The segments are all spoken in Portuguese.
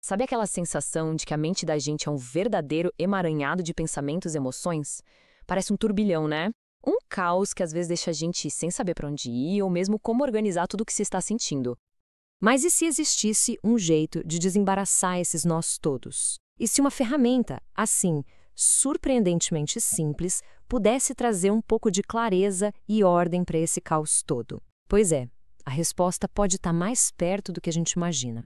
Sabe aquela sensação de que a mente da gente é um verdadeiro emaranhado de pensamentos e emoções? Parece um turbilhão, né? Um caos que às vezes deixa a gente sem saber para onde ir ou mesmo como organizar tudo o que se está sentindo. Mas e se existisse um jeito de desembaraçar esses nós todos? E se uma ferramenta, assim, surpreendentemente simples, pudesse trazer um pouco de clareza e ordem para esse caos todo? Pois é, a resposta pode estar mais perto do que a gente imagina.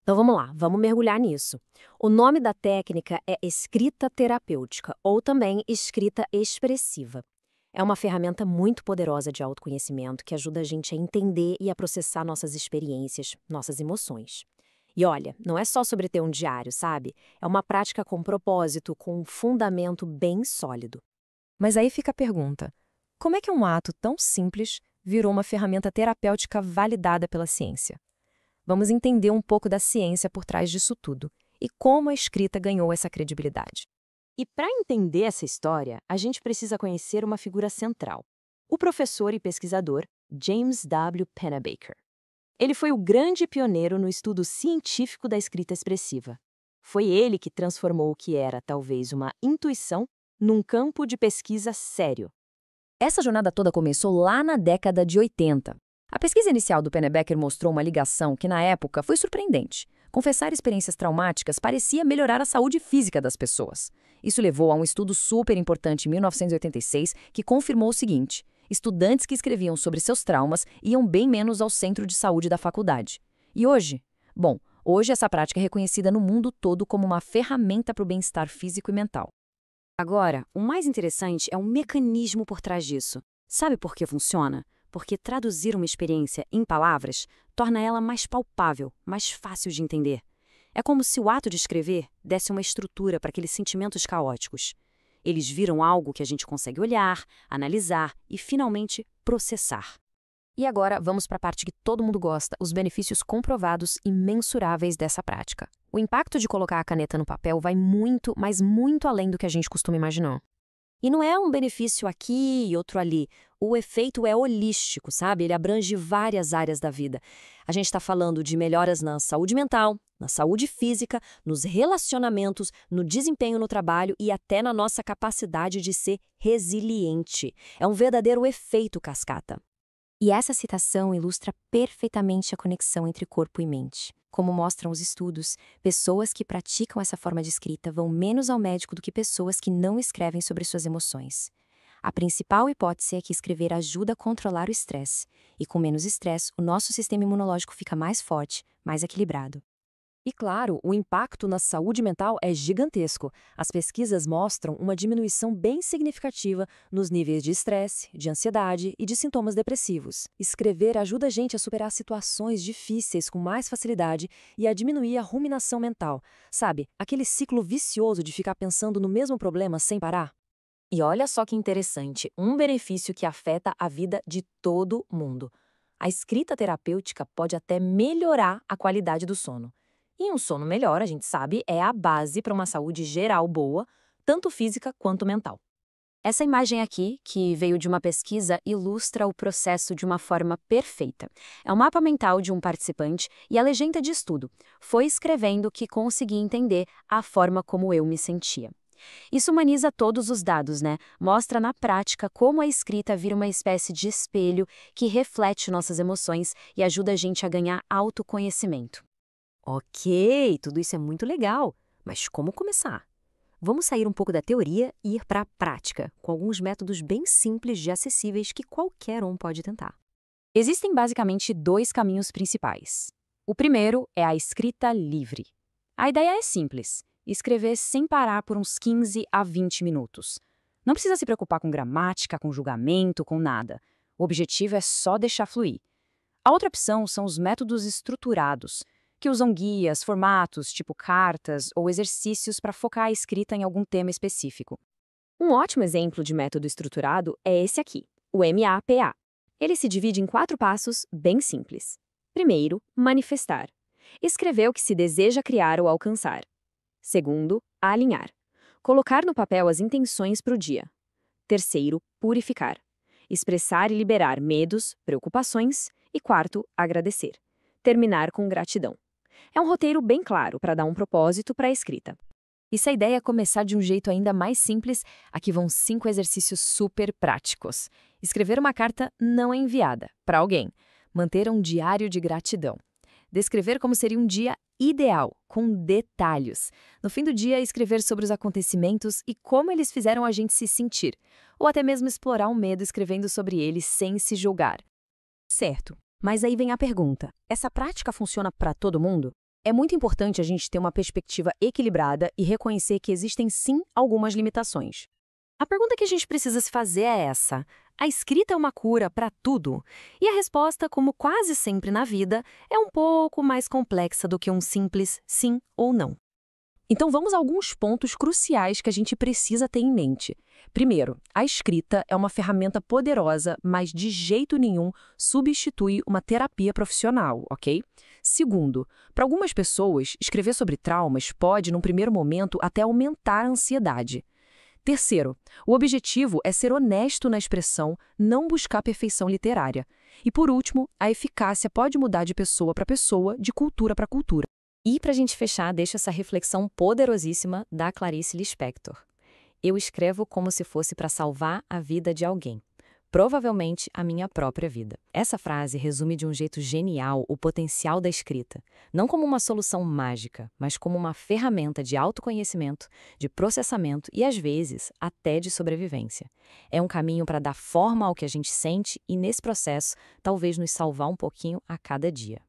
Então vamos lá, vamos mergulhar nisso. O nome da técnica é escrita terapêutica ou também escrita expressiva. É uma ferramenta muito poderosa de autoconhecimento que ajuda a gente a entender e a processar nossas experiências, nossas emoções. E olha, não é só sobre ter um diário, sabe? É uma prática com propósito, com um fundamento bem sólido. Mas aí fica a pergunta: como é que um ato tão simples virou uma ferramenta terapêutica validada pela ciência? Vamos entender um pouco da ciência por trás disso tudo e como a escrita ganhou essa credibilidade. E para entender essa história, a gente precisa conhecer uma figura central: o professor e pesquisador James W. Pennebaker. Ele foi o grande pioneiro no estudo científico da escrita expressiva. Foi ele que transformou o que era talvez uma intuição num campo de pesquisa sério. Essa jornada toda começou lá na década de 80. A pesquisa inicial do Pennebaker mostrou uma ligação que, na época, foi surpreendente. Confessar experiências traumáticas parecia melhorar a saúde física das pessoas. Isso levou a um estudo super importante em 1986 que confirmou o seguinte: estudantes que escreviam sobre seus traumas iam bem menos ao centro de saúde da faculdade. E hoje? Bom, hoje essa prática é reconhecida no mundo todo como uma ferramenta para o bem-estar físico e mental. Agora, o mais interessante é o mecanismo por trás disso. Sabe por que funciona? Porque traduzir uma experiência em palavras torna ela mais palpável, mais fácil de entender. É como se o ato de escrever desse uma estrutura para aqueles sentimentos caóticos. Eles viram algo que a gente consegue olhar, analisar e, finalmente, processar. E agora vamos para a parte que todo mundo gosta, os benefícios comprovados e mensuráveis dessa prática. O impacto de colocar a caneta no papel vai muito, mas muito além do que a gente costuma imaginar. E não é um benefício aqui e outro ali. O efeito é holístico, sabe? Ele abrange várias áreas da vida. A gente está falando de melhoras na saúde mental, na saúde física, nos relacionamentos, no desempenho no trabalho e até na nossa capacidade de ser resiliente. É um verdadeiro efeito cascata. E essa citação ilustra perfeitamente a conexão entre corpo e mente. Como mostram os estudos, pessoas que praticam essa forma de escrita vão menos ao médico do que pessoas que não escrevem sobre suas emoções. A principal hipótese é que escrever ajuda a controlar o estresse, e com menos estresse, o nosso sistema imunológico fica mais forte, mais equilibrado. E claro, o impacto na saúde mental é gigantesco. As pesquisas mostram uma diminuição bem significativa nos níveis de estresse, de ansiedade e de sintomas depressivos. Escrever ajuda a gente a superar situações difíceis com mais facilidade e a diminuir a ruminação mental. Sabe, aquele ciclo vicioso de ficar pensando no mesmo problema sem parar? E olha só que interessante, um benefício que afeta a vida de todo mundo. A escrita terapêutica pode até melhorar a qualidade do sono. E um sono melhor, a gente sabe, é a base para uma saúde geral boa, tanto física quanto mental. Essa imagem aqui, que veio de uma pesquisa, ilustra o processo de uma forma perfeita. É um mapa mental de um participante e a legenda de estudo. Foi escrevendo que consegui entender a forma como eu me sentia. Isso humaniza todos os dados, né? Mostra na prática como a escrita vira uma espécie de espelho que reflete nossas emoções e ajuda a gente a ganhar autoconhecimento. Ok, tudo isso é muito legal, mas como começar? Vamos sair um pouco da teoria e ir para a prática, com alguns métodos bem simples e acessíveis que qualquer um pode tentar. Existem basicamente dois caminhos principais. O primeiro é a escrita livre. A ideia é simples: escrever sem parar por uns 15 a 20 minutos. Não precisa se preocupar com gramática, com julgamento, com nada. O objetivo é só deixar fluir. A outra opção são os métodos estruturados, que usam guias, formatos, tipo cartas ou exercícios para focar a escrita em algum tema específico. Um ótimo exemplo de método estruturado é esse aqui, o MAPA. Ele se divide em 4 passos bem simples. Primeiro, manifestar. Escrever o que se deseja criar ou alcançar. Segundo, alinhar. Colocar no papel as intenções para o dia. Terceiro, purificar. Expressar e liberar medos, preocupações. E quarto, agradecer. Terminar com gratidão. É um roteiro bem claro para dar um propósito para a escrita. E se a ideia é começar de um jeito ainda mais simples, aqui vão 5 exercícios super práticos. Escrever uma carta não enviada para alguém. Manter um diário de gratidão. Descrever como seria um dia ideal, com detalhes. No fim do dia, escrever sobre os acontecimentos e como eles fizeram a gente se sentir. Ou até mesmo explorar um medo escrevendo sobre eles sem se julgar. Certo, mas aí vem a pergunta: essa prática funciona para todo mundo? É muito importante a gente ter uma perspectiva equilibrada e reconhecer que existem sim algumas limitações. A pergunta que a gente precisa se fazer é essa: a escrita é uma cura para tudo? E a resposta, como quase sempre na vida, é um pouco mais complexa do que um simples sim ou não. Então vamos a alguns pontos cruciais que a gente precisa ter em mente. Primeiro, a escrita é uma ferramenta poderosa, mas de jeito nenhum substitui uma terapia profissional, ok? Segundo, para algumas pessoas, escrever sobre traumas pode, num primeiro momento, até aumentar a ansiedade. Terceiro, o objetivo é ser honesto na expressão, não buscar perfeição literária. E por último, a eficácia pode mudar de pessoa para pessoa, de cultura para cultura. E para a gente fechar, deixo essa reflexão poderosíssima da Clarice Lispector. Eu escrevo como se fosse para salvar a vida de alguém. Provavelmente a minha própria vida. Essa frase resume de um jeito genial o potencial da escrita. Não como uma solução mágica, mas como uma ferramenta de autoconhecimento, de processamento e, às vezes, até de sobrevivência. É um caminho para dar forma ao que a gente sente e, nesse processo, talvez nos salvar um pouquinho a cada dia.